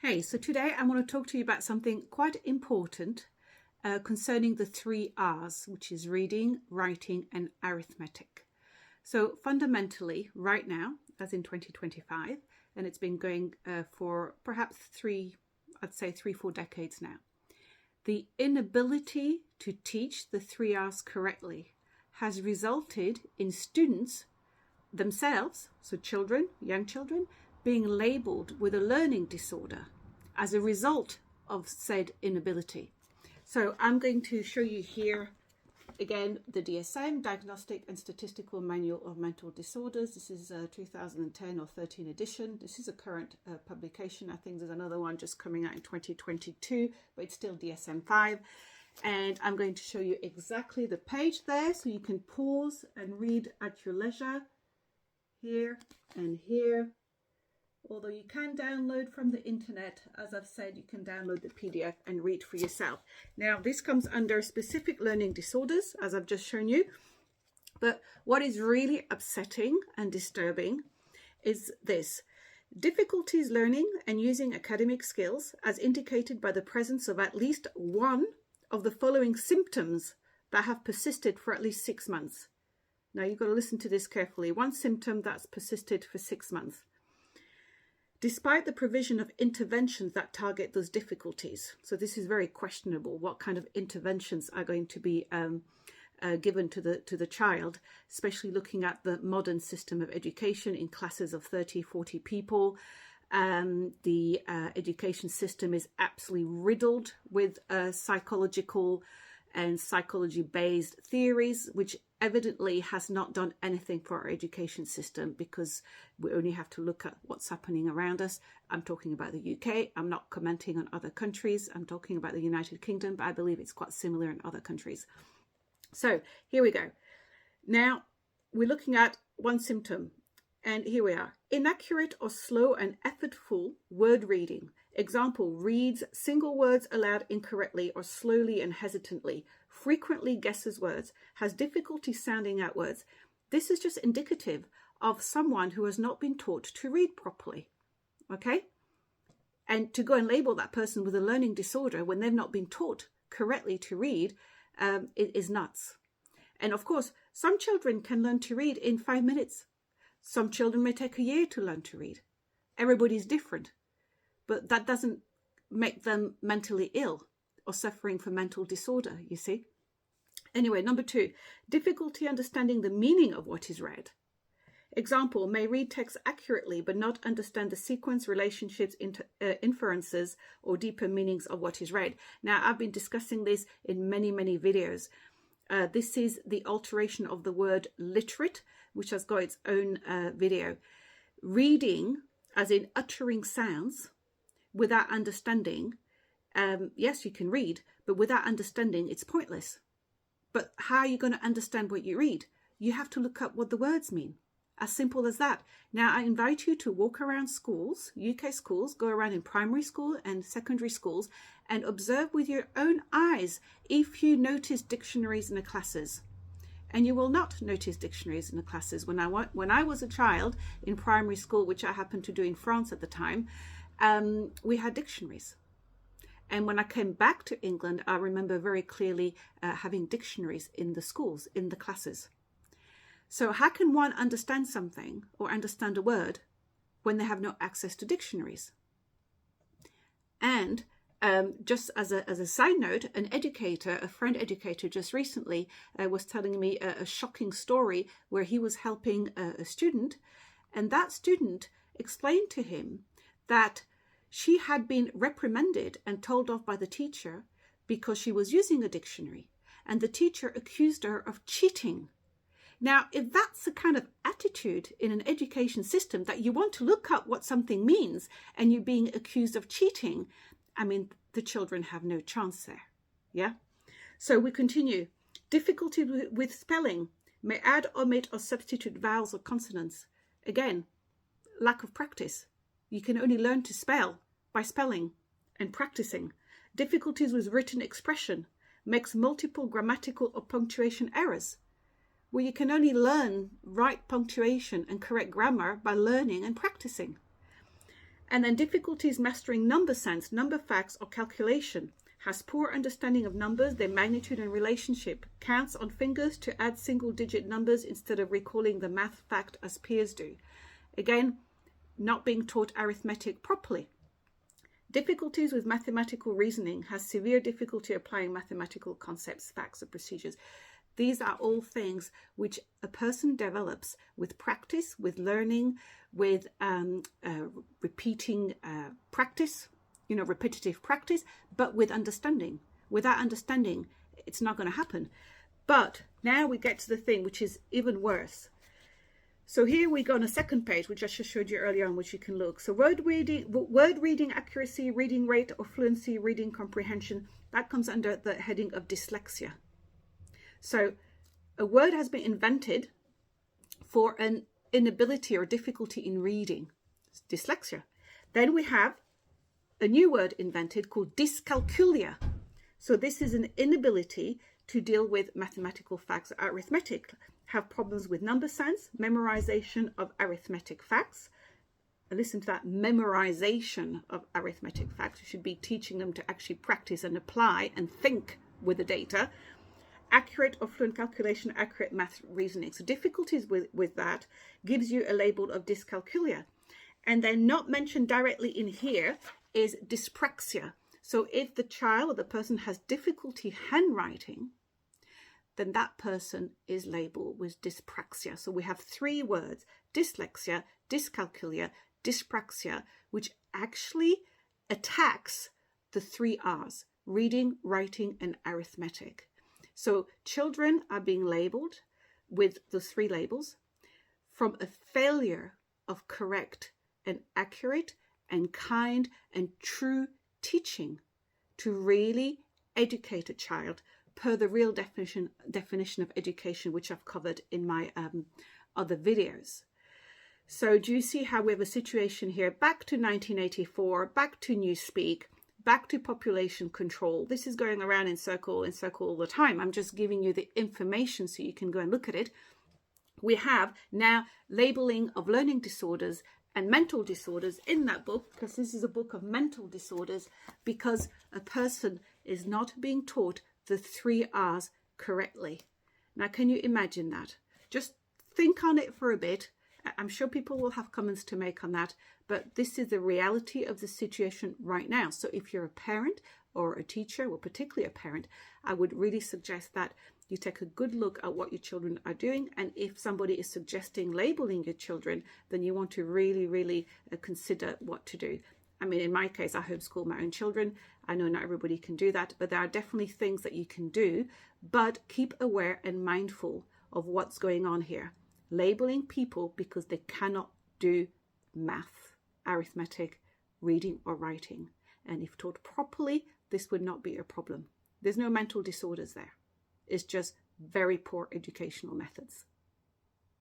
Hey, so today I want to talk to you about something quite important concerning the 3 R's, which is reading, writing, and arithmetic. So fundamentally, right now, as in 2025, and it's been going for perhaps 3-4 decades now, the inability to teach the 3 R's correctly has resulted in students themselves, so children, young children, being labeled with a learning disorder as a result of said inability. So I'm going to show you here again the DSM, Diagnostic and Statistical Manual of Mental Disorders. This is a 2010 or 13 edition. This is a current publication. I think there's another one just coming out in 2022, but it's still DSM-5. And I'm going to show you exactly the page there, so you can pause and read at your leisure here and here. Although you can download from the internet, as I've said, you can download the PDF and read for yourself. Now, this comes under specific learning disorders, as I've just shown you. But what is really upsetting and disturbing is this: difficulties learning and using academic skills as indicated by the presence of at least one of the following symptoms that have persisted for at least 6 months. Now, you've got to listen to this carefully. One symptom that's persisted for 6 months. Despite the provision of interventions that target those difficulties. So this is very questionable. What kind of interventions are going to be given to the child, especially looking at the modern system of education in classes of 30, 40 people. The education system is absolutely riddled with psychological and psychology-based theories, which evidently has not done anything for our education system, because we only have to look at what's happening around us. I'm talking about the UK. I'm not commenting on other countries. I'm talking about the United Kingdom, but I believe it's quite similar in other countries. So here we go. Now we're looking at one symptom, and here we are. Inaccurate or slow and effortful word reading. Example, reads single words aloud incorrectly or slowly and hesitantly, frequently guesses words, has difficulty sounding out words. This is just indicative of someone who has not been taught to read properly, okay? And to go and label that person with a learning disorder when they've not been taught correctly to read, it is nuts. And of course, some children can learn to read in 5 minutes. Some children may take a year to learn to read. Everybody's different. But that doesn't make them mentally ill or suffering from mental disorder, you see. Anyway, number 2, difficulty understanding the meaning of what is read. Example, may read text accurately but not understand the sequence, relationships, inferences, or deeper meanings of what is read. Now, I've been discussing this in many, many videos. This is the alteration of the word literate, which has got its own video. Reading, as in uttering sounds, without understanding, yes, you can read, but without understanding, it's pointless. But how are you going to understand what you read? You have to look up what the words mean. As simple as that. Now, I invite you to walk around schools, UK schools, go around in primary school and secondary schools, and observe with your own eyes if you notice dictionaries in the classes. And you will not notice dictionaries in the classes. When I was a child in primary school, which I happened to do in France at the time, we had dictionaries. And when I came back to England, I remember very clearly having dictionaries in the schools, in the classes. So how can one understand something or understand a word when they have no access to dictionaries? And just as a side note, a friend educator just recently was telling me a shocking story where he was helping a student, and that student explained to him that she had been reprimanded and told off by the teacher because she was using a dictionary, and the teacher accused her of cheating. Now, if that's the kind of attitude in an education system, that you want to look up what something means and you're being accused of cheating, I mean, the children have no chance there. Yeah? So we continue. Difficulty with spelling. May add, omit, or substitute vowels or consonants. Again, lack of practice. You can only learn to spell by spelling and practicing. Difficulties with written expression. Makes multiple grammatical or punctuation errors. Well, you can only learn right punctuation and correct grammar by learning and practicing. And then difficulties mastering number sense, number facts, or calculation. Has poor understanding of numbers, their magnitude and relationship. Counts on fingers to add single-digit numbers instead of recalling the math fact as peers do. Again, not being taught arithmetic properly. Difficulties with mathematical reasoning. Has severe difficulty applying mathematical concepts, facts, or procedures. These are all things which a person develops with practice, with learning, with repeating practice, repetitive practice, but with understanding. Without understanding, it's not going to happen. But now we get to the thing which is even worse. So here we go on a second page, which I just showed you earlier on, which you can look. So word reading accuracy, reading rate or fluency, reading comprehension, that comes under the heading of dyslexia. So a word has been invented for an inability or difficulty in reading, dyslexia. Then we have a new word invented called dyscalculia. So this is an inability to deal with mathematical facts or arithmetic, have problems with number sense, memorization of arithmetic facts. And listen to that, memorization of arithmetic facts. You should be teaching them to actually practice and apply and think with the data. Accurate or fluent calculation, accurate math reasoning. So difficulties with that gives you a label of dyscalculia. And then not mentioned directly in here is dyspraxia. So if the child or the person has difficulty handwriting, then that person is labeled with dyspraxia. So we have three words, dyslexia, dyscalculia, dyspraxia, which actually attacks the three R's, reading, writing, and arithmetic. So children are being labeled with those three labels from a failure of correct and accurate and kind and true teaching to really educate a child per the real definition of education, which I've covered in my other videos. So do you see how we have a situation here back to 1984, back to Newspeak, back to population control. This is going around in circle all the time. I'm just giving you the information so you can go and look at it. We have now labeling of learning disorders and mental disorders in that book, because this is a book of mental disorders, because a person is not being taught the three R's correctly. Now, can you imagine that? Just think on it for a bit. I'm sure people will have comments to make on that, but this is the reality of the situation right now. So if you're a parent or a teacher, or particularly a parent, I would really suggest that you take a good look at what your children are doing. And if somebody is suggesting labeling your children, then you want to really consider what to do. I mean, in my case, I homeschool my own children. I know not everybody can do that, but there are definitely things that you can do. But keep aware and mindful of what's going on here. Labeling people because they cannot do math, arithmetic, reading or writing. And if taught properly, this would not be a problem. There's no mental disorders there. It's just very poor educational methods.